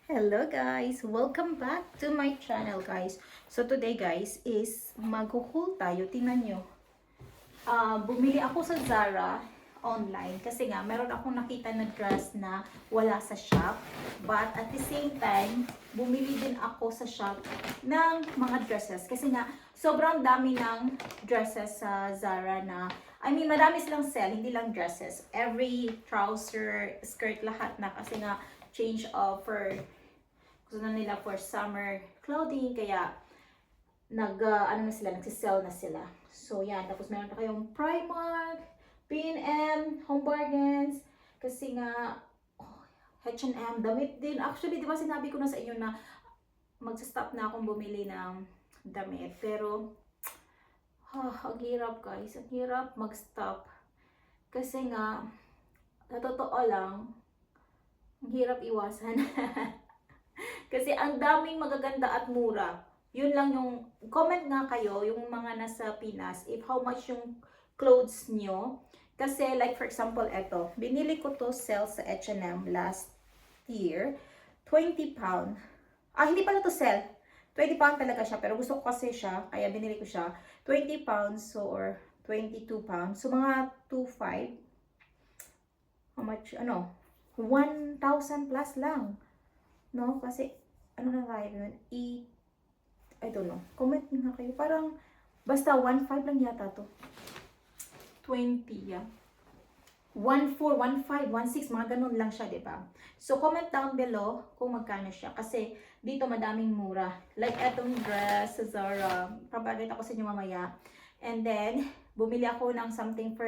Hello guys! Welcome back to my channel guys. So today guys is mag-haul tayo. Tingnan nyo. Bumili ako sa Zara online kasi nga meron akong nakita na dress na wala sa shop. But at the same time, bumili din ako sa shop ng mga dresses kasi nga sobrang dami ng dresses sa Zara na marami silang sell, hindi lang dresses. Every trouser, skirt, lahat na kasi nga change offer gusto na nila for summer clothing, kaya nagsisell na sila. So yan, tapos meron pa kayong Primark, P&M, Home Bargains, kasi nga H&M, damit din. Actually, di ba sinabi ko na sa inyo na magsa-stop na akong bumili ng damit, pero ang hirap guys, ang hirap mag-stop. Kasi nga, sa totoo lang, ang hirap iwasan. Kasi ang daming magaganda at mura. Yun lang yung, comment nga kayo, yung mga nasa Pinas, if how much yung clothes nyo. Kasi like for example, eto, binili ko to sell sa H&M last year, 20 pound. Hindi pala to sell. 20 pound talaga siya, pero gusto ko kasi siya, kaya binili ko siya. 20 pounds, so, or 22 pounds. So, mga 2.5. How much, 1,000 plus lang. No? Kasi, ano na tayo yun? I don't know. Comment nyo nga kayo. Parang, basta 1.5 lang yata to. 20, yeah. 1.4, 1.5, 1.6, mga ganun lang siya, diba? So, comment down below kung magkano siya. Kasi, dito madaming mura. Like, etong dress sa Zara. Papagay ako sa inyo mamaya. And then, bumili ako ng something for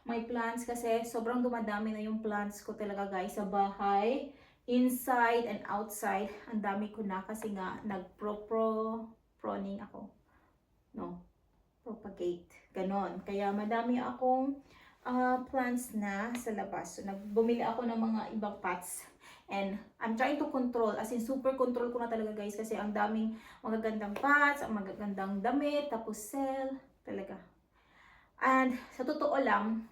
my plants kasi sobrang dumadami na yung plants ko talaga guys sa bahay. Inside and outside, ang dami ko na kasi nga proning ako. No, propagate. Ganon. Kaya madami akong plants na sa labas. So, bumili ako ng mga ibang pots. And I'm trying to control, as in super control ko na talaga guys kasi ang daming magagandang pots, ang magagandang damit, tapos sell, talaga. And sa totoo lang,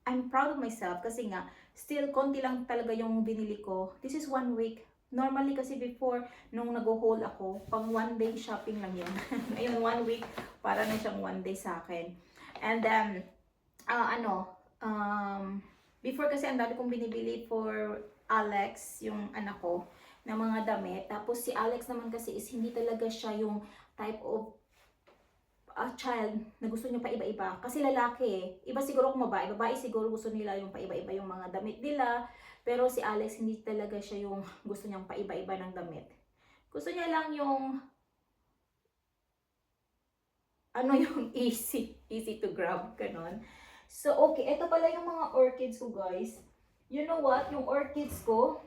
I'm proud of myself kasi nga, still, konti lang talaga yung binili ko. This is 1 week. Normally kasi before, nung nag-haul ako, pang 1 day shopping lang yun. Ngayon, 1 week, para na siyang 1 day sa akin. And then, before kasi ang dami kong binibili for Alex, yung anak ko, na mga damit. Tapos si Alex naman kasi is hindi talaga siya yung type of child na gusto niya pa iba-iba. Kasi lalaki eh. Iba siguro kung babae. Babae siguro gusto nila yung paiba-iba yung mga damit nila. Pero si Alex hindi talaga siya yung gusto niyang paiba-iba ng damit. Gusto niya lang yung yung easy to grab, ganon. So, okay. Ito pala yung mga orchids ko, guys. You know what? Yung orchids ko,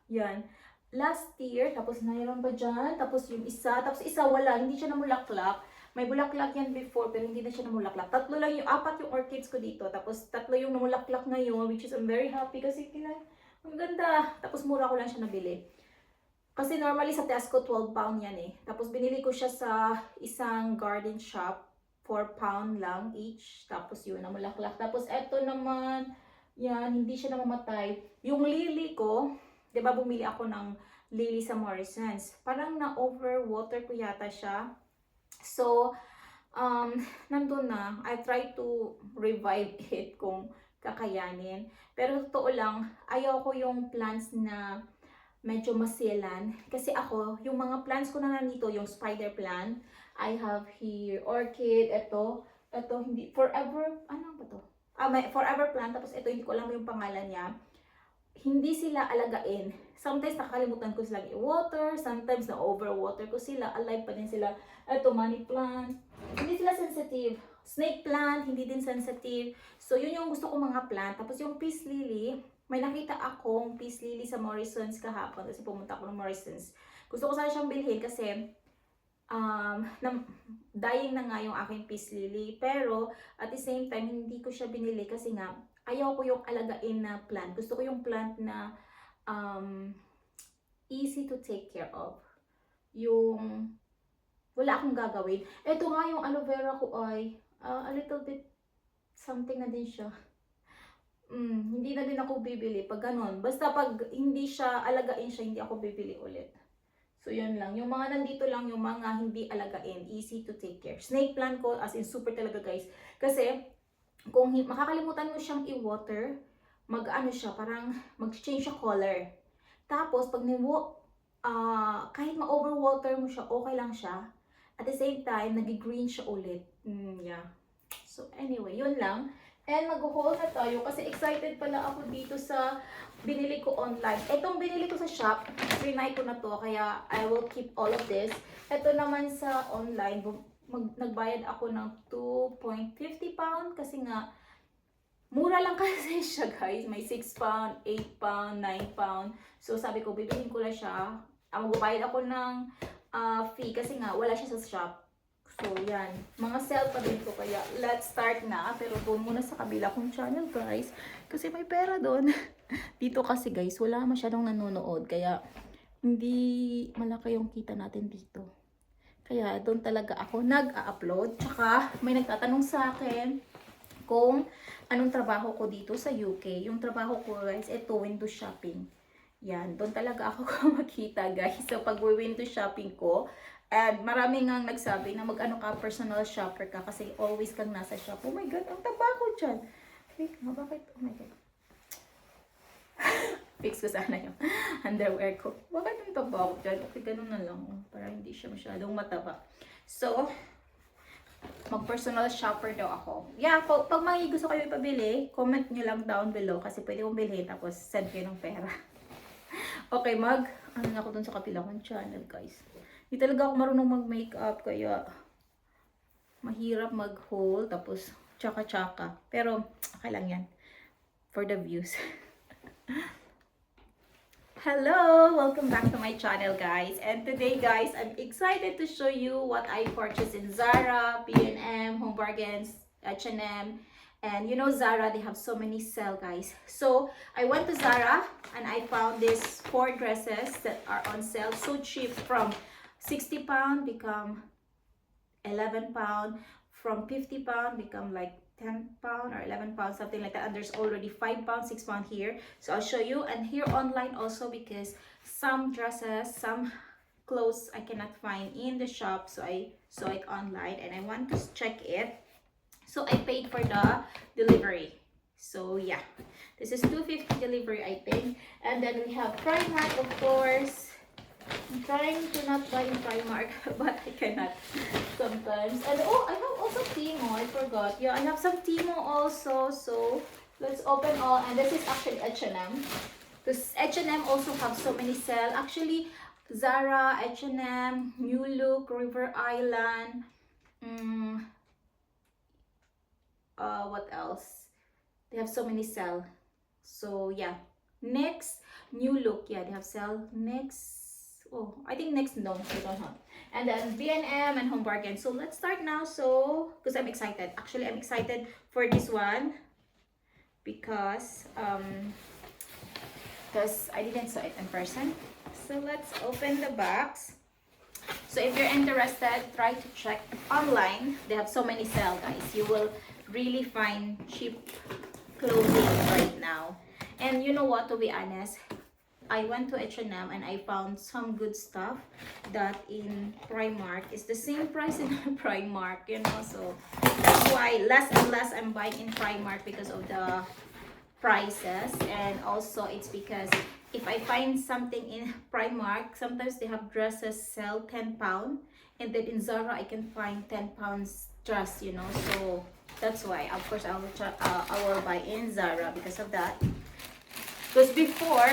yan. Last year, tapos mayroon pa dyan, tapos yung isa, tapos isa wala, hindi siya namulaklak. May bulaklak yan before, pero hindi na siya namulaklak. Tatlo lang yung, apat yung orchids ko dito, tapos tatlo yung namulaklak ngayon, which is I'm very happy kasi ang ganda. Tapos mura ko lang siya nabili. Kasi normally sa Tesco, 12 pound yan eh. Tapos binili ko siya sa isang garden shop, 4 pound lang each. Tapos yun, namulaklak. Tapos eto naman, yan, hindi siya namamatay. Yung lily ko, 'di ba bumili ako ng lily sa Morrisons. Parang na-overwater ko yata siya. So, nandun na. I try to revive it kung kakayanin. Pero totoo lang, ayaw ko yung plants na medyo masilan. Kasi ako, yung mga plants ko na nandito, yung spider plant, I have here orchid, ito hindi, forever, ano ba to? May forever plant, tapos ito hindi ko alam yung pangalan niya. Hindi sila alagain. Sometimes nakakalimutan ko silang i-water, sometimes na-overwater ko sila, alive pa din sila. Ito, money plant, hindi sila sensitive. Snake plant, hindi din sensitive. So, yun yung gusto ko mga plant. Tapos yung peace lily, may nakita akong peace lily sa Morrisons kahapon kasi pumunta ako ng Morrisons. Gusto ko sana siyang bilhin kasi dying na nga yung aking peace lily. Pero, at the same time, hindi ko siya binili kasi nga, ayaw ko yung alagain na plant. Gusto ko yung plant na easy to take care of. Yung wala akong gagawin. Ito nga yung aloe vera ko ay a little bit something na din siya. hindi na din ako bibili pag ganun. Basta pag hindi siya, alagain siya, hindi ako bibili ulit. So, yun lang. Yung mga nandito lang, yung mga hindi alagain, easy to take care. Snake plant ko, as in super talaga guys. Kasi, kung makakalimutan mo siyang i-water, mag-ano siya, parang mag-change siya color. Tapos, pag kahit ma-overwater mo siya, okay lang siya. At the same time, nag-green siya ulit. Yeah. So, anyway, yun lang. And mag-haul na tayo kasi excited pala ako dito sa binili ko online. Itong binili ko sa shop, trinay ko na to kaya I will keep all of this. Ito naman sa online, nagbayad ako ng 2.50 pound kasi nga mura lang kasi siya guys. May 6 pound, 8 pound, 9 pound. So sabi ko, bibilhin ko lang siya. Magbabayad ako ng fee kasi nga wala siya sa shop. So, yan. Mga sale pa din ko. Kaya, let's start na. Pero doon muna sa kabila kong channel, guys. Kasi may pera doon. Dito kasi, guys, wala masyadong nanonood. Kaya, hindi malaki yung kita natin dito. Kaya, doon talaga ako nag-upload. Tsaka, may nagtatanong sa akin kung anong trabaho ko dito sa UK. Yung trabaho ko, guys, ito, window shopping. Yan. Doon talaga ako makita, guys. So, pag window shopping ko, and marami nga nagsabi na mag-ano ka, personal shopper ka kasi always kang nasa shop. Oh my God, ang taba ko dyan. Wait, bakit? Oh my God. Fix ko sana yung underwear ko. Bakit ang taba ko dyan? Okay, ganun na lang. Para hindi siya masyadong mataba. So, mag-personal shopper daw ako. Yeah, pag may gusto kayo ipabili, comment nyo lang down below kasi pwede kong bilhin tapos send kayo ng pera. Okay, ano na ako dun sa kapila kong channel, guys. Hindi talaga ako marunong mag-makeup, kaya mahirap mag-haul, tapos tsaka-tsaka. Pero, okay lang yan. For the views. Hello! Welcome back to my channel, guys. And today, guys, I'm excited to show you what I purchased in Zara, P&M, Home Bargains, H&M. And you know Zara, they have so many sale, guys. So, I went to Zara, and I found these 4 dresses that are on sale. So cheap, from 60 pound become 11 pound, from 50 pound become like 10 pound or 11 pound, something like that. And there's already 5 pound, 6 pound here. So I'll show you. And here online also, because some dresses, some clothes I cannot find in the shop. So I saw it online and I want to check it. So I paid for the delivery. So yeah, this is $2.50 delivery, I think. And then we have Primark, of course. I'm trying to not buy in Primark, but I cannot sometimes. And oh, I have also Timo. I forgot. Yeah, I have some Timo also. So let's open all. And this is actually H&M. Because H&M also have so many sale. Actually, Zara, H&M, New Look, River Island. What else? They have so many sale. So yeah. Next, New Look. Yeah, they have sale. Next. Oh, I think next no, they don't have. And then B&M and Home Bargain. So let's start now. So, because I'm excited. Actually, I'm excited for this one because I didn't saw it in person. So let's open the box. So if you're interested, try to check online. They have so many sale, guys. You will really find cheap clothing right now. And you know what? To be honest, I went to H&M and I found some good stuff that in Primark is the same price in Primark, you know. So that's why less and less I'm buying in Primark because of the prices. And also it's because if I find something in Primark, sometimes they have dresses sell 10 pound, and then in Zara I can find 10 pounds dress, you know. So that's why of course I will buy in Zara because of that. Because before,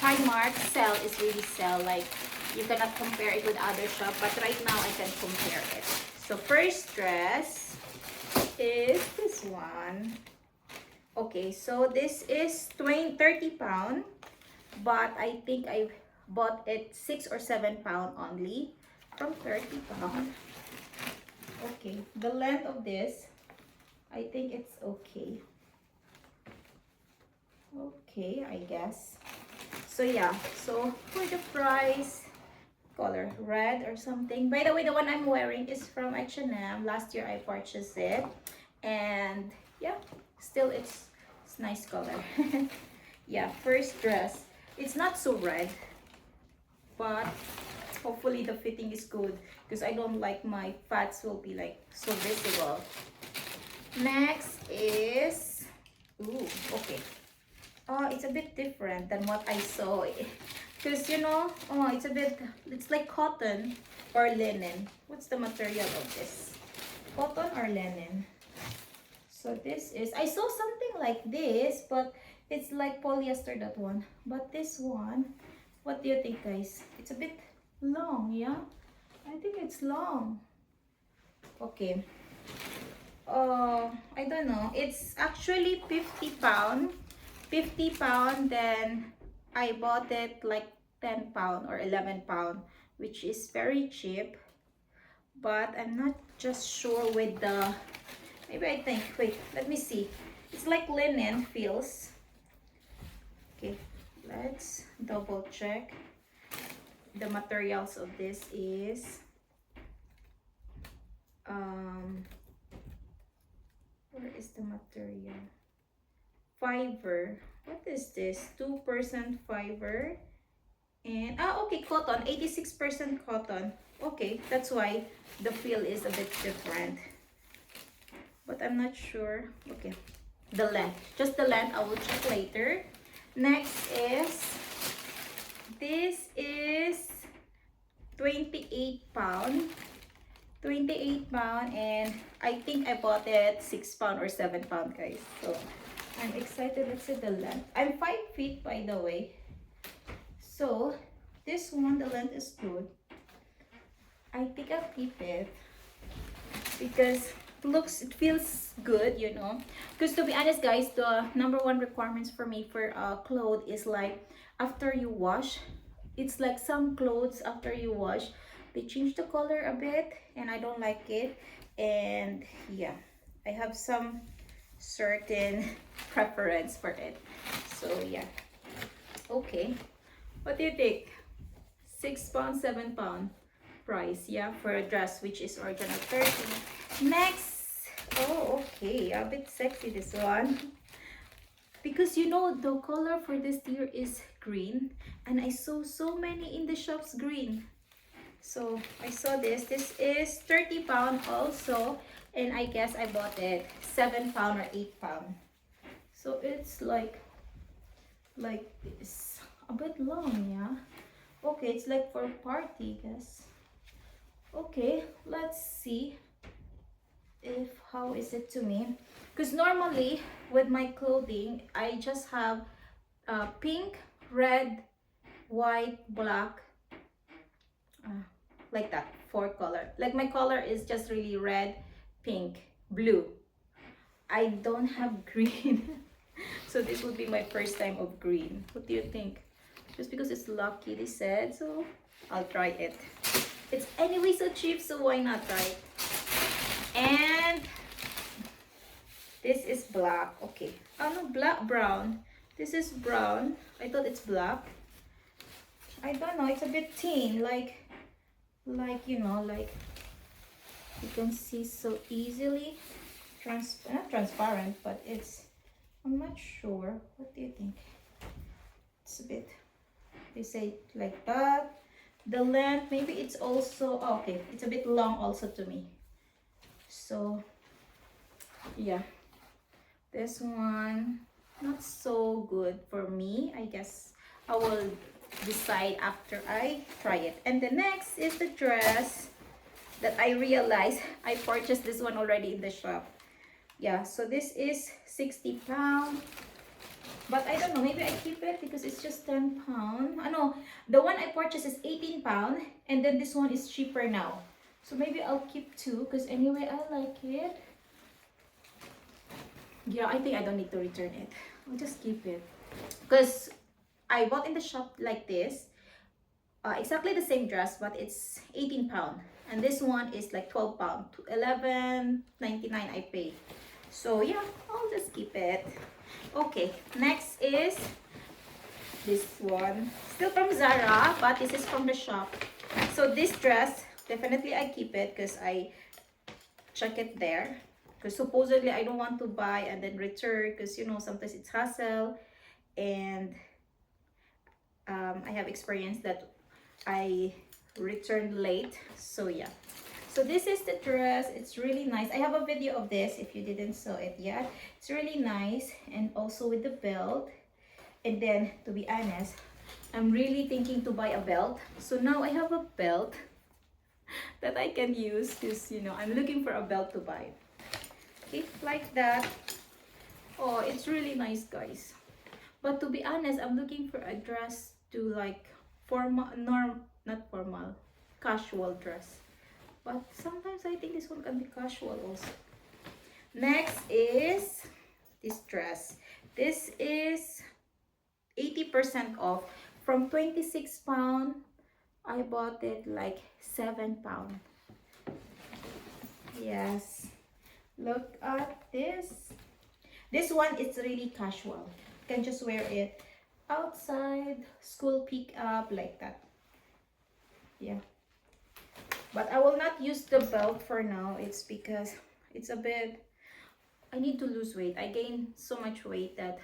Primark sale is really sale, like you cannot compare it with other shop, but right now I can compare it. So first dress is this one. Okay, so this is 30 pound, but I think I bought it 6 or 7 pound only from 30 pound. Okay, the length of this, I think it's okay. Okay, I guess. So yeah, so for the price, color red or something. By the way, the one I'm wearing is from H&M. Last year I purchased it, and yeah, still it's nice color. Yeah, first dress. It's not so red, but hopefully the fitting is good because I don't like my fats will be like so visible. Next is, ooh, okay. It's a bit different than what I saw. Because you know, it's a bit, it's like cotton or linen. What's the material of this? Cotton or linen? So this is, I saw something like this, but it's like polyester, that one. But this one, what do you think, guys? It's a bit long, yeah? I think it's long. Okay. I don't know. It's actually 50 pound. 50 pound, then I bought it like 10 pound or 11 pound, which is very cheap. But I'm not just sure with the, maybe I think, wait, let me see. It's like linen feels. Okay, let's double check. The materials of this is where is the material? Fiber. What is this? 2% fiber. And okay, cotton, 86% cotton. Okay, that's why the feel is a bit different. But I'm not sure. Okay, the length, just the length, I will check later. Next is, this is 28 pound. 28 pound, and I think I bought it 6 pound or 7 pound, guys. So I'm excited. Let's see the length. I'm 5 feet, by the way. So this one, the length is good. I think I'll keep it because it feels good, you know. Because to be honest, guys, the #1 requirements for me for clothes is like after you wash, it's like some clothes after you wash, they change the color a bit, and I don't like it. And yeah, I have some certain preference for it. So yeah. Okay, what do you think? 6 pound, 7 pound price, yeah, for a dress which is original 30. Next, oh okay, a bit sexy this one, because you know the color for this tier is green, and I saw so many in the shops green. So I saw this is 30 pound also, and I guess I bought it 7 pound or 8 pound. So it's like this, a bit long, yeah. Okay, it's like for a party, guess. Okay, let's see if how is it to me, because normally with my clothing I just have pink, red, white, black, like that, 4 color. Like my color is just really red, pink, blue. I don't have green. So this would be my first time of green. What do you think? Just because it's lucky, they said, so I'll try it. It's anyway so cheap, so why not try it? And this is black. Okay, oh no, brown. This is brown. I thought it's black. I don't know, it's a bit thin, like you know, like you can see so easily. Not transparent, but it's, I'm not sure. What do you think? It's a bit, they say like that. The length, maybe it's also, oh, okay, it's a bit long also to me. So yeah, this one not so good for me. I guess I will decide after I try it. And the next is the dress that I realized I purchased this one already in the shop. Yeah, so this is 60 pound, but I don't know, maybe I keep it because it's just 10 pound. I know the one I purchased is 18 pound, and then this one is cheaper now, so maybe I'll keep 2 because anyway I like it. Yeah, I think I don't need to return it. I'll just keep it because I bought in the shop like this, exactly the same dress, but it's 18 pound, and this one is like 12 pound, 11.99 I pay. So yeah, I'll just keep it. Okay, next is this one, still from Zara, but this is from the shop. So this dress, definitely I keep it because I check it there. because supposedly I don't want to buy and then return, because you know sometimes it's hassle, and I have experienced that I returned late. So yeah, so this is the dress. It's really nice. I have a video of this if you didn't saw it yet. It's really nice, and also with the belt. And then to be honest, I'm really thinking to buy a belt. So now I have a belt that I can use, because you know I'm looking for a belt to buy. Okay, like that. Oh, it's really nice, guys. But to be honest, I'm looking for a dress to like formal, not formal, casual dress. But sometimes I think this one can be casual also. Next is this dress. This is 80% off. From 26 pound, I bought it like 7 pound. Yes. Look at this. This one is really casual. You can just wear it outside, school pick up, like that. Yeah. But I will not use the belt for now. It's because it's a bit, I need to lose weight. I gained so much weight that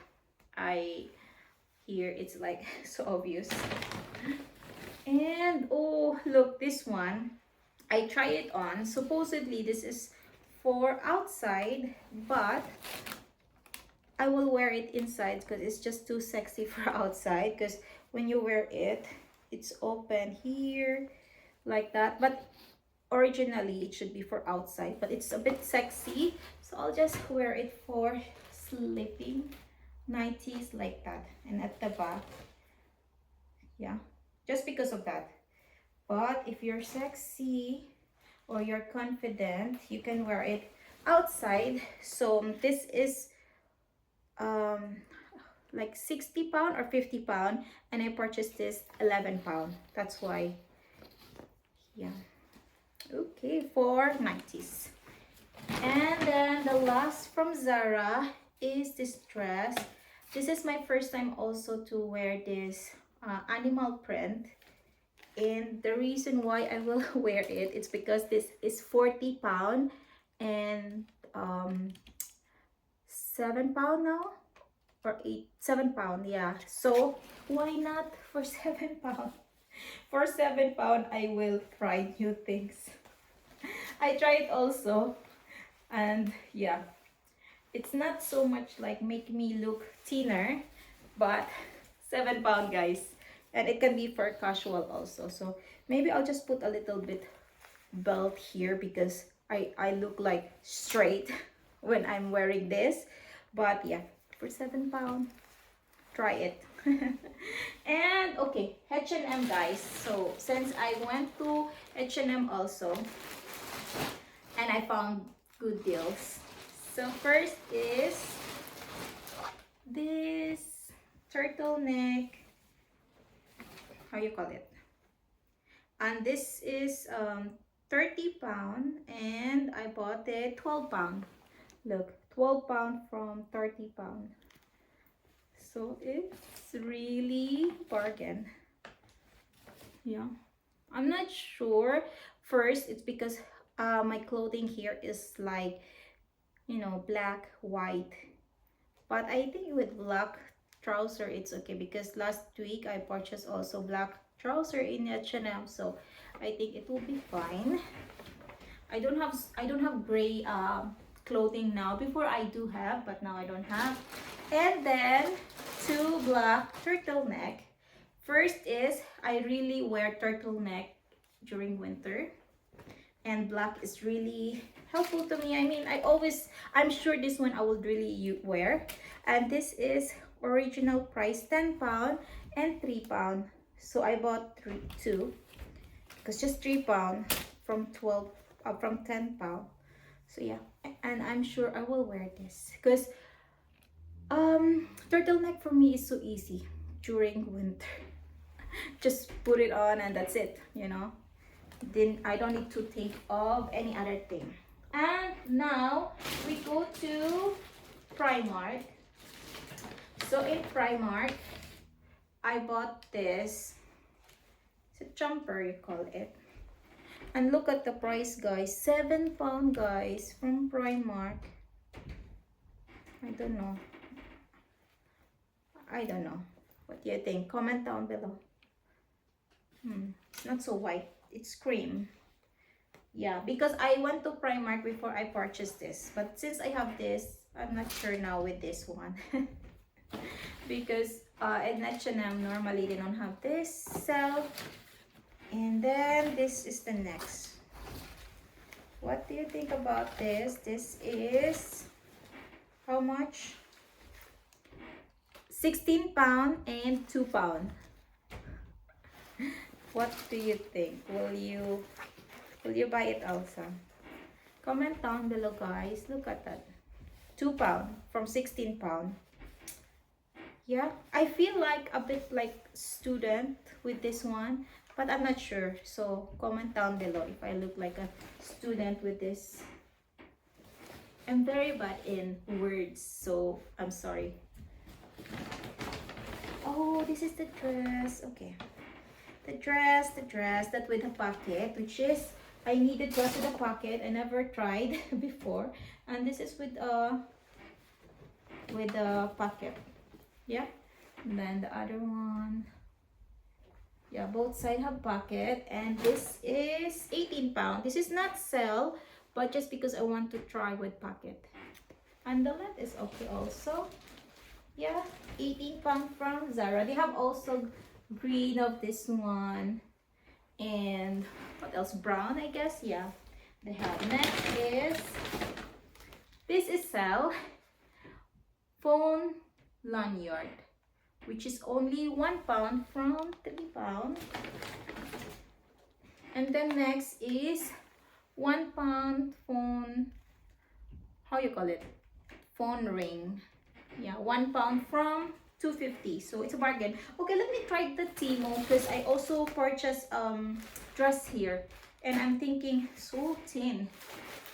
here it's like so obvious. And oh, look, this one. I try it on. Supposedly this is for outside, but I will wear it inside because it's just too sexy for outside, because when you wear it, it's open here like that. But originally it should be for outside, but it's a bit sexy, so I'll just wear it for sleeping, nighties, like that. And at the back, yeah, just because of that. But if you're sexy or you're confident, you can wear it outside. So this is like 60 pound or 50 pound, and I purchased this 11 pound. That's why, yeah. Okay, for 90s. And then the last from Zara is this dress. This is my first time also to wear this animal print, and the reason why I will wear it, it's because this is 40 pound and 7 pound now, or 7 pound, yeah. So why not for 7 pound? For 7 pound, I will try new things. I tried also, and yeah, it's not so much like make me look thinner, but 7 pound, guys. And it can be for casual also. So maybe I'll just put a little bit belt here, because I look like straight when I'm wearing this. But yeah, for 7 pound, try it. And okay, H&M, guys. So since I went to H&M also, and I found good deals. So first is this turtleneck, how you call it, and this is 30 pound, and I bought it 12 pound. Look, 12 pound from 30 pound. So it's really bargain. Yeah, I'm not sure. First, it's because my clothing here is like, you know, black, white. But I think with black trouser, it's okay, because last week I purchased also black trouser in H&M, so I think it will be fine. I don't have gray clothing now. Before I do have, but now I don't have. And then 2 black turtleneck. First is, I really wear turtleneck during winter, and black is really helpful to me. I mean, I'm sure this one I would really wear. And this is original price 10 pound and 3 pound. So I bought two, because just 3 pound from 10 pound. So yeah, and I'm sure I will wear this, because turtleneck for me is so easy during winter. Just put it on and that's it, you know. Then I don't need to think of any other thing. And now we go to Primark. So in Primark, I bought this. It's a jumper, you call it. And look at the price, guys. £7, guys, from Primark. I don't know. I don't know. What do you think? Comment down below. It's not so white. It's cream. Yeah, because I went to Primark before I purchased this. But since I have this, I'm not sure now with this one. Because in H&M, normally they don't have this. So, and then this is the next. What do you think about this? This is, how much? £16 and £2. What do you think? Will you buy it also? Comment down below, guys. Look at that. £2 from £16. Yeah, I feel like a bit like student with this one, but I'm not sure. So comment down below if I look like a student with this. I'm very bad in words, so I'm sorry. Oh, this is the dress. Okay. The dress that with a pocket, which is, I needed dress with a pocket. I never tried before. And this is with a pocket. Yeah. And then the other one. Yeah, both sides have pocket. And this is £18. This is not sale, but just because I want to try with pocket. And the length is okay also. Yeah, £18 from Zara. They have also green of this one. And what else? Brown, I guess. Yeah, they have. Next is, this is sale. Phone lanyard, which is only £1 from £3. And then next is £1 phone, how you call it? Phone ring. Yeah, £1 from $2.50. So it's a bargain. Okay, let me try the Timo because I also purchased dress here. And I'm thinking so thin.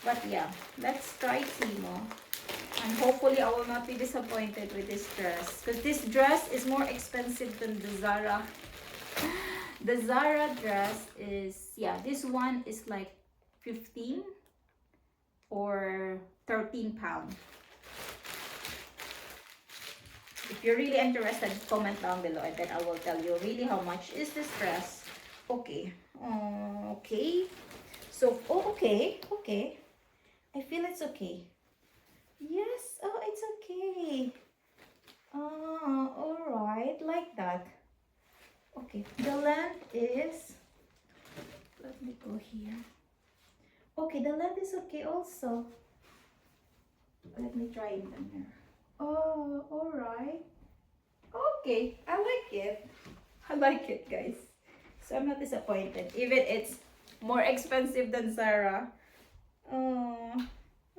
But yeah, let's try Timo. And hopefully I will not be disappointed with this dress. Because this dress is more expensive than the Zara. The Zara dress is, yeah, this one is like 15 or 13 pounds. If you're really interested, comment down below and then I will tell you really how much is this dress. Okay. Okay. So, okay. I feel it's okay. Yes. Oh, it's okay. Alright. Like that. Okay. The length is... Let me go here. Okay, the length is okay also. Let me try in the mirror. Oh, alright. Okay, I like it. I like it, guys. So I'm not disappointed. Even it's more expensive than Zara. Oh,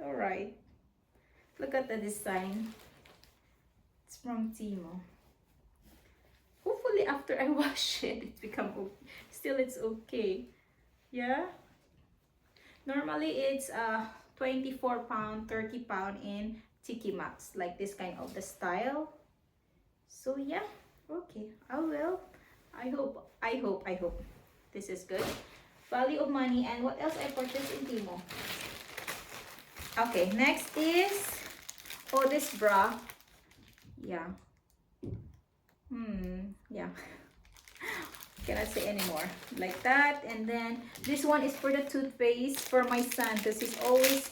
alright. Look at the design. It's from Timo. Hopefully after I wash it, it become okay. Still, it's okay. Yeah. Normally, it's £24, £30 in TK Maxx, like this kind of the style. So yeah, okay, I will. I hope this is good. Value of money. And what else I purchased in Timo? Okay, next is, oh, this bra. Yeah. Yeah. Cannot say anymore. Like that. And then this one is for the toothpaste for my son, because he's always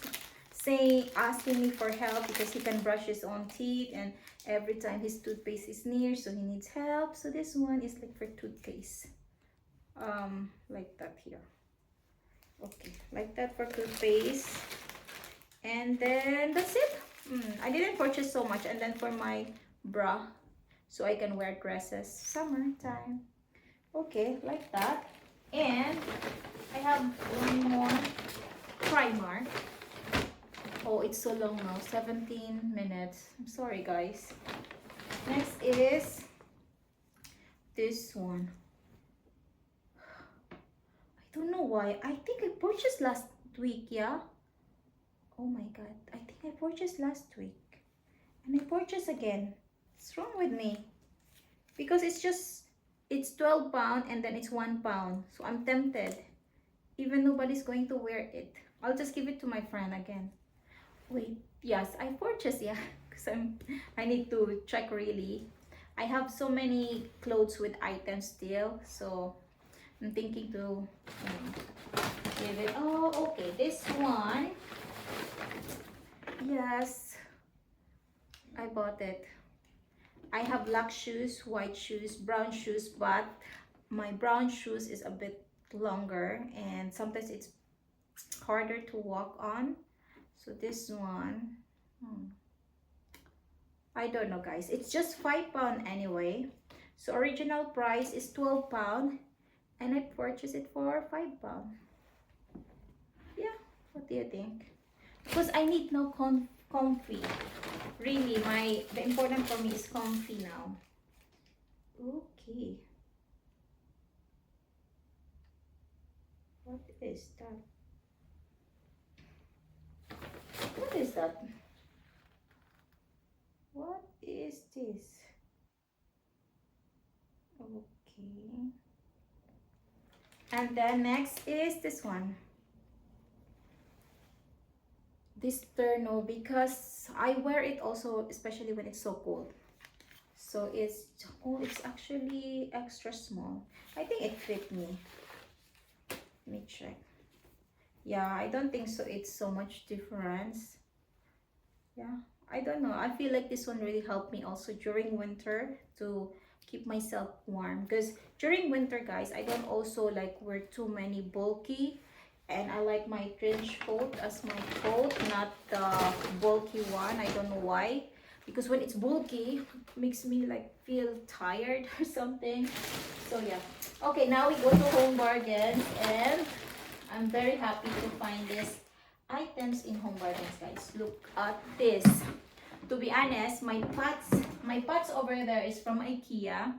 asking me for help because he can brush his own teeth and every time his toothpaste is near, so he needs help. So this one is like for toothpaste. Like that here. Okay, like that for toothpaste. And then that's it. I didn't purchase so much. And then for my bra, so I can wear dresses summertime. Okay, like that. And I have one more Primark. Oh, it's so long now, 17 minutes. I'm sorry, guys. Next is this one. I don't know why. I think I purchased last week, yeah? Oh my god. I think I purchased last week. And I purchased again. What's wrong with me? Because it's £12 and then it's £1. So I'm tempted. Even nobody's going to wear it. I'll just give it to my friend again. Wait, yes, I purchased, yeah, because I need to check really. I have so many clothes with items still, so I'm thinking to give it. Oh, okay, this one, yes, I bought it. I have black shoes, white shoes, brown shoes, but my brown shoes is a bit longer and sometimes it's harder to walk on. So this one, I don't know guys, it's just £5 anyway. So original price is £12 and I purchased it for £5. Yeah, what do you think? Because I need no comfy. Really, the important for me is comfy now. Okay. What is that? What is that? What is this? Okay. And then next is this one. This terno, because I wear it also, especially when it's so cold. So it's, oh, it's actually extra small. I think it fit me. Let me check. Yeah, I don't think so. It's so much difference. Yeah, I don't know. I feel like this one really helped me also during winter to keep myself warm. Because during winter, guys, I don't also like wear too many bulky. And I like my trench coat as my coat, not the bulky one. I don't know why. Because when it's bulky, it makes me like feel tired or something. So yeah. Okay, now we go to Home Bargains and I'm very happy to find these items in Home Bargains, guys. Look at this. To be honest, my pots over there is from IKEA.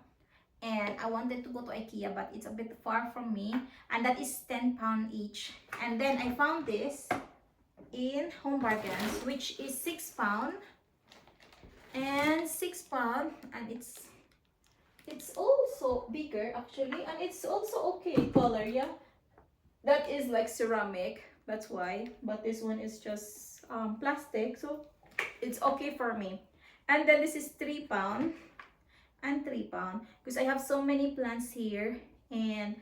And I wanted to go to IKEA, but it's a bit far from me. And that is £10 each. And then I found this in Home Bargains, which is £6. And £6. And it's also bigger, actually. And it's also okay color, yeah. That is like ceramic. That's why. But this one is just plastic. So it's okay for me. And then this is £3. And £3 because I have so many plants here and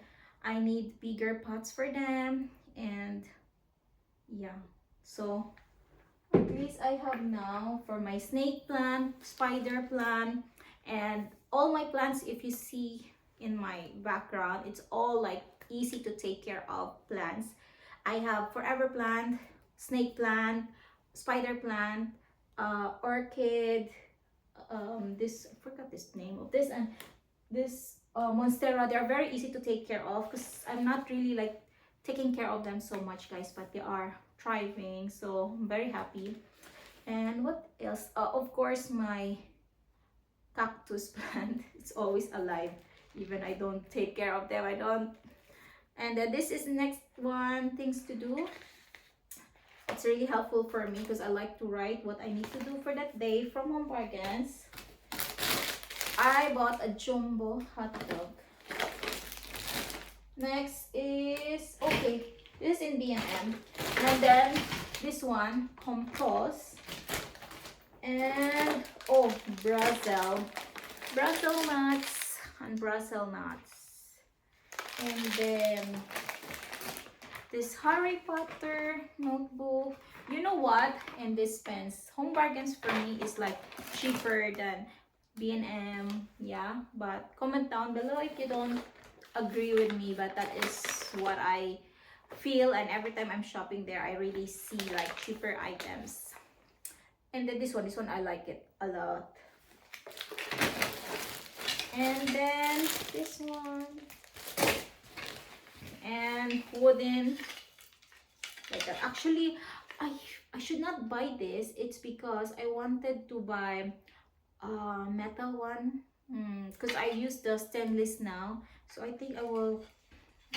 I need bigger pots for them. And yeah, so at least I have now for my snake plant, spider plant, and all my plants. If you see in my background, it's all like easy to take care of plants. I have forever plant, snake plant, spider plant, orchid, this, I forgot this name of this, and this monstera. They're very easy to take care of because I'm not really like taking care of them so much, guys, but they are thriving, so I'm very happy. And what else? Of course, my cactus plant. It's always alive even I don't take care of them. I don't. And this is the next one, things to do. It's really helpful for me because I like to write what I need to do for that day from Home Bargains. I bought a jumbo hot dog. Next is, okay, this is in B&M. And then this one, Compose. And, oh, Brazil nuts and Brazil nuts. And then this Harry Potter notebook. You know what? And this pens. Home Bargains for me is like cheaper than B&M. Yeah, but comment down below if you don't agree with me, but that is what I feel. And every time I'm shopping there, I really see like cheaper items. And then this one I like it a lot. And then this one, and wooden, like that. Actually, I should not buy this. It's because I wanted to buy metal one, because I use the stainless now. So I think I will,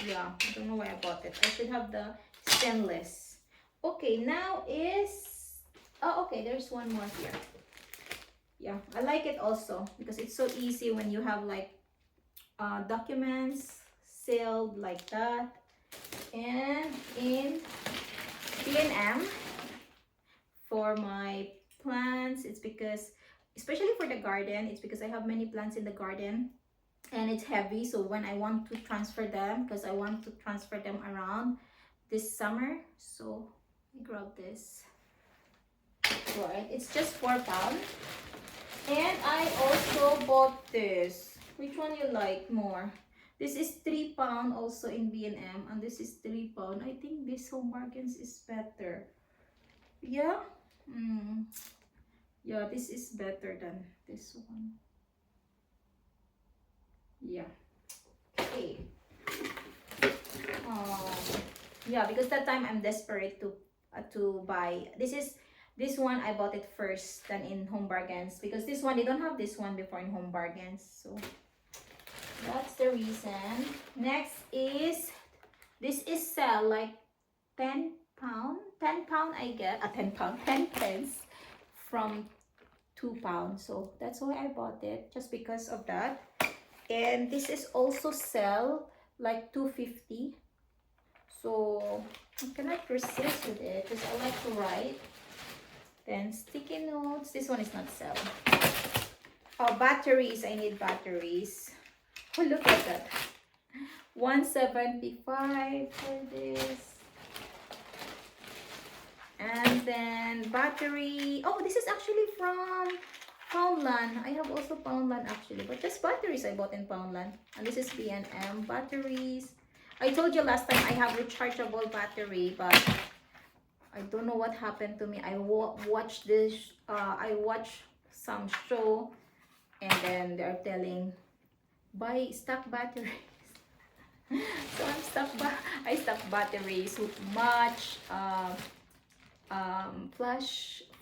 yeah, I don't know why I bought it. I should have the stainless. Okay, now is, oh, okay, there's one more here. Yeah, I like it also because it's so easy when you have like documents sealed like that. And in B&M, for my plants, it's because, especially for the garden, it's because I have many plants in the garden and it's heavy. So when I want to transfer them, because I want to transfer them around this summer, so I grab this. Right, it's just £4. And I also bought this. Which one you like more? This is £3 also in B&M, and this is £3. I think this Home Bargains is better. Yeah. Yeah, this is better than this one. Yeah. Okay. Yeah, because that time I'm desperate to buy. This one I bought it first than in Home Bargains, because this one they don't have this one before in Home Bargains. So that's the reason. Next is, this is sell like £10. £10 I get, 10 pence from £2. So that's why I bought it, just because of that. And this is also sell like $2.50. So I cannot resist with it because I like to write. Then sticky notes. This one is not sell. Oh, batteries. I need batteries. Oh, look at that. $1.75 for this. And then battery. Oh, this is actually from Poundland. I have also Poundland actually, but just batteries I bought in Poundland. And this is B&M batteries. I told you last time I have rechargeable battery, but I don't know what happened to me. I watched this. I watched some show, and then they're telling buy stock batteries. So I stock batteries with much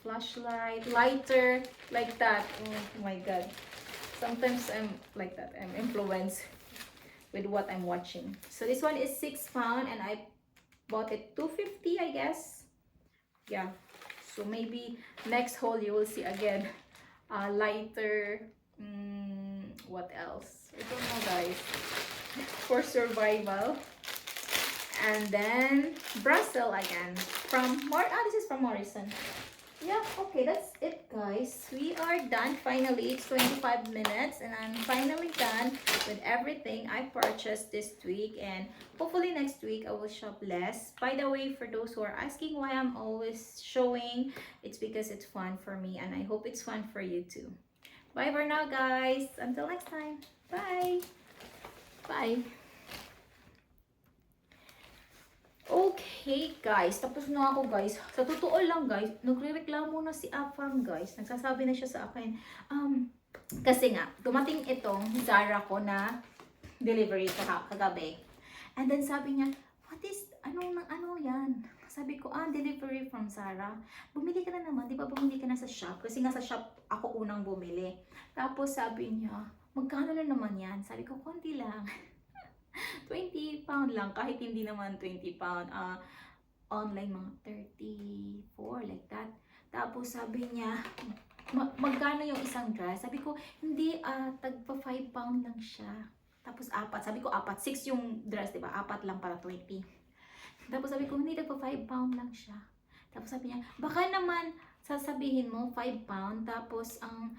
flashlight, lighter, like that. Oh my god. Sometimes I'm like that. I'm influenced with what I'm watching. So this one is £6 and I bought it $2.50, I guess. Yeah. So maybe next haul you will see again lighter. What else? I don't know, guys. For survival. And then Brussels again from this is from Morrison. Yeah, okay, that's it, guys. We are done. Finally, it's 25 minutes and I'm finally done with everything I purchased this week, and hopefully next week I will shop less. By the way, for those who are asking why I'm always showing, it's because it's fun for me and I hope it's fun for you too. Bye for now, guys. Until next time. Bye. Bye. Okay, guys. Tapos na ako, guys. Sa totoo lang, guys, nagre-reklamo na si Afam, guys. Nagsasabi na siya sa akin. Kasi nga, dumating itong Zara ko na delivery kagabi. And then sabi niya, what is, ano yan? Sabi ko, delivery from Zara. Bumili ka na naman, di ba bumili ka na sa shop? Kasi nga sa shop ako unang bumili. Tapos sabi niya, magkano na naman yan? Sabi ko, konti lang. £20 lang, kahit hindi naman £20. Online mga 34, like that. Tapos sabi niya, magkano yung isang dress? Sabi ko, hindi, tagpa £5 lang siya. Tapos apat, sabi ko apat, 6 yung dress, diba? Apat lang para 20. Tapos sabi ko, hindi, tagpa £5 lang siya. Tapos sabi niya, baka naman sasabihin mo £5, tapos ang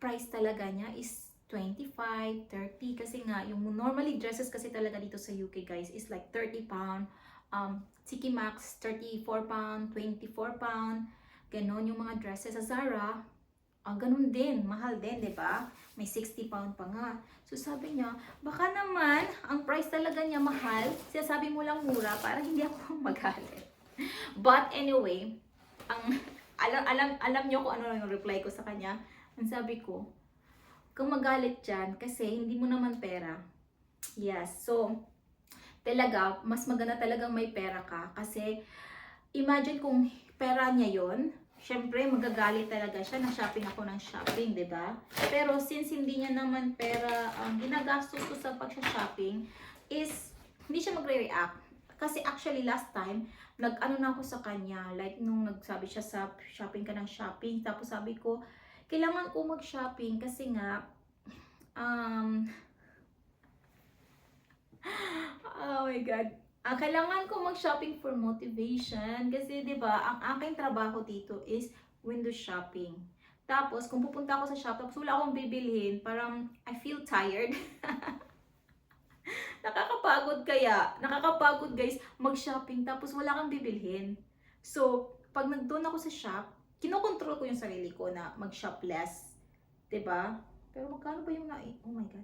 price talaga niya is 25, 30, kasi nga, yung normally dresses kasi talaga dito sa UK, guys, is like £30. Tiki Maxx, £34, £24, ganon yung mga dresses. Sa Zara, ganon din, mahal din, di ba? May £60 pa nga. So sabi niya, baka naman, ang price talaga niya mahal, sinasabi mo lang mura para hindi ako magalit. But anyway, alam niyo kung ano yung reply ko sa kanya. Ang sabi ko, kung magalit dyan, kasi hindi mo naman pera. Yes, so, talaga, mas maganda talagang may pera ka. Kasi, imagine kung pera niya yon, syempre, magagalit talaga siya na shopping ako ng shopping, di ba? Pero, since hindi niya naman pera, ang ginagastos ko sa pag-shopping, is, hindi siya magre-react. Kasi actually, last time, nag-ano na ako sa kanya, like, nung nagsabi siya sa shopping ka ng shopping, tapos sabi ko, kailangan ko mag-shopping kasi nga, oh my god, Kailangan ko mag-shopping for motivation kasi 'di ba, ang aking trabaho dito is window shopping. Tapos kung pupunta ako sa shop tapos wala akong bibilhin, parang I feel tired. Nakakapagod guys mag-shopping tapos wala kang bibilhin. So, pag nagdoon ako sa shop, kinokontrol ko yung sarili ko na mag-shop less, 'di ba? Pero magkano ba yung oh my god.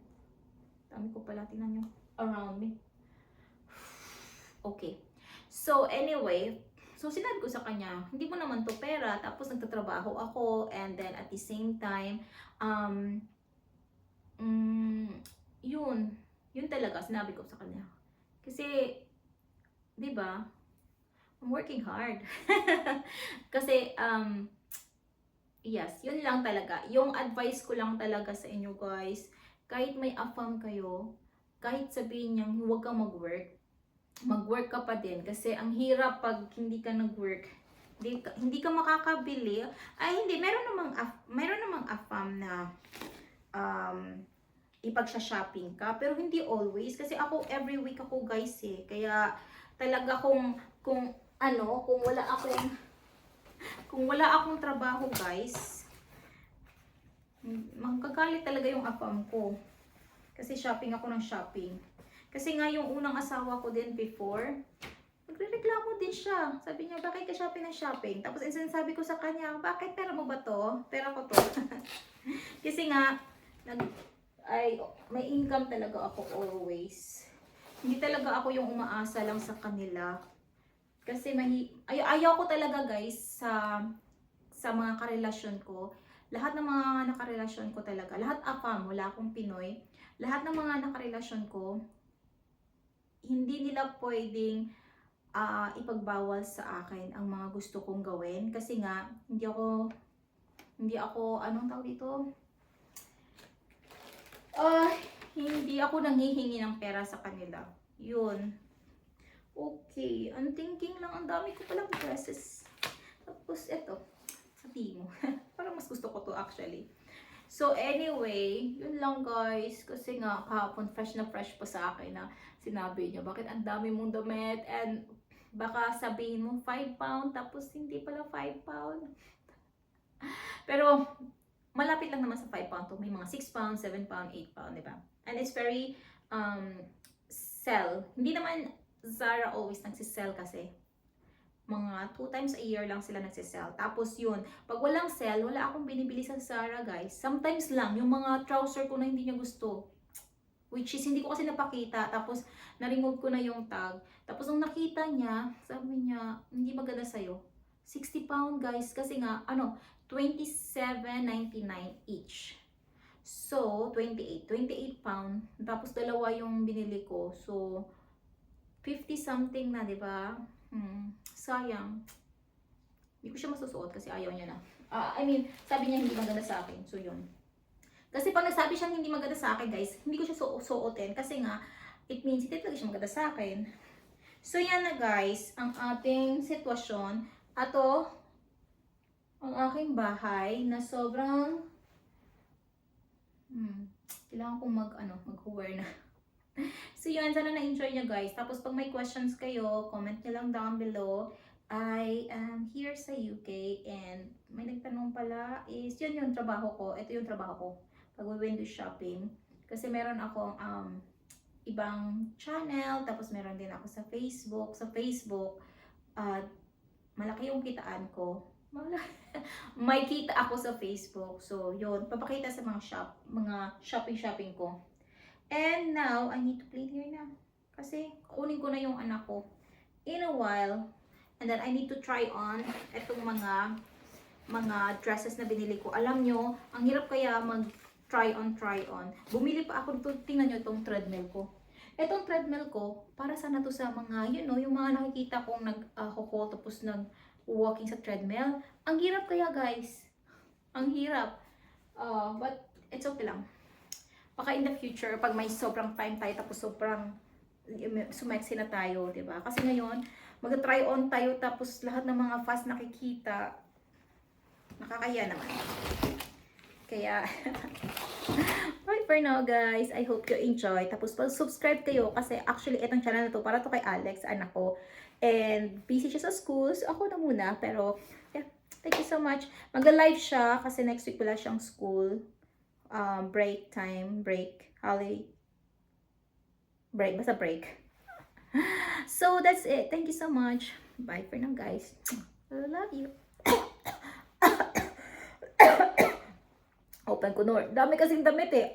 Dami ko pala, tingnan nyo around me. Okay. So, anyway, so sinabi ko sa kanya, hindi mo naman to pera, tapos nagtatrabaho ako, and then at the same time, um, yun talaga, sinabi ko sa kanya. Kasi, di ba, I'm working hard. Kasi, yes, yun lang talaga. Yung advice ko lang talaga sa inyo guys, kahit may afam kayo, kahit sabihin niyang huwag kang mag-work ka pa din kasi ang hirap pag hindi ka nag-work, hindi ka makakabili. Ay hindi, meron namang afam na ipag-shopping ka, pero hindi always kasi ako every week ako guys kaya talaga kung wala akong trabaho guys, magkagalit talaga yung afam ko kasi shopping ako ng shopping. Kasi nga yung unang asawa ko din before, nagrereklamo din siya. Sabi niya, bakit ka shopping ng shopping? Tapos sinasabi ko sa kanya, bakit pera mo ba to? Pera ko to. Kasi nga, may income talaga ako always. Hindi talaga ako yung umaasa lang sa kanila. Kasi ayaw ko talaga guys sa mga karelasyon ko. Lahat ng mga nakarelasyon ko talaga, lahat afam, wala akong Pinoy. Lahat ng mga nakarelasyon ko, hindi nila pwedeng ipagbawal sa akin ang mga gusto kong gawin kasi nga hindi ako anong tawag dito, hindi ako nanghihingi ng pera sa kanila. Yun. Okay, ang thinking lang, ang dami ko palang dresses. Tapos eto, sabi mo. Parang mas gusto ko to actually. So anyway, yun lang guys. Kasi nga kahapon fresh na fresh pa sa akin na sinabi niya, bakit ang dami mong damit? And baka sabihin mo 5 pound, tapos hindi pala 5 pound. Pero malapit lang naman sa 5 pound to. May mga 6 pound, 7 pound, 8 pound, diba? And it's very sell. Hindi naman Zara always nagsisell kasi. Mga 2 times a year lang sila nagsisell. Tapos yun, pag walang sell, wala akong binibili sa Zara guys. Sometimes lang, yung mga trouser ko na hindi niya gusto. Which is, hindi ko kasi napakita. Tapos, na-remove ko na yung tag. Tapos, nung nakita niya, sabi niya, hindi maganda sa'yo. 60 pound guys. Kasi nga, 27.99 each. So, 28 pound. Tapos, dalawa yung binili ko. So, 50 something na, di ba? Sayang. Hindi ko siya masusuot kasi ayaw niya na. Sabi niya hindi maganda sa akin. So, yun. Kasi pag nagsabi siya hindi maganda sa akin, guys, hindi ko siya suotin. Kasi nga, it means hindi talaga siya maganda sa akin. So, yan na guys, ang ating sitwasyon. Ato, ang aking bahay na sobrang kailangan kong mag-wear na. So yun, sana na-enjoy nyo guys. Tapos pag may questions kayo, comment nyo lang down below. I am here sa UK and may nagtanong pala is yun yung trabaho ko. Ito yung trabaho ko. Pag-window shopping. Kasi meron akong ibang channel. Tapos meron din ako sa Facebook. Sa Facebook, malaki yung kitaan ko. May kita ako sa Facebook. So yun, papakita sa mga shopping ko. And now, I need to play here na. Kasi, kunin ko na yung anak ko in a while. And then, I need to try on itong mga dresses na binili ko. Alam nyo, ang hirap kaya mag-try on. Bumili pa ako dito. Tingnan nyo itong treadmill ko. Itong treadmill ko, para sana to sa mga, yung mga nakikita kong nag-haul tapos nag-walking sa treadmill. Ang hirap kaya, guys. Ang hirap. But, it's okay lang. Baka in the future, pag may sobrang time tayo, tapos sobrang sumeksi na tayo, diba? Kasi ngayon, mag-try on tayo, tapos lahat ng mga fast nakikita, nakakaya naman. Kaya, for now, guys. I hope you enjoy. Tapos, subscribe kayo kasi actually, itong channel na to, para to kay Alex, anak ko. And, busy siya sa school. So, ako na muna. Pero, yeah, thank you so much. Magla-live siya kasi next week wala siyang school. Break time, break, holiday, break, basta break. So, that's it. Thank you so much. Bye for now, guys. I love you. Open ko, Nor. Dami kasing damit eh.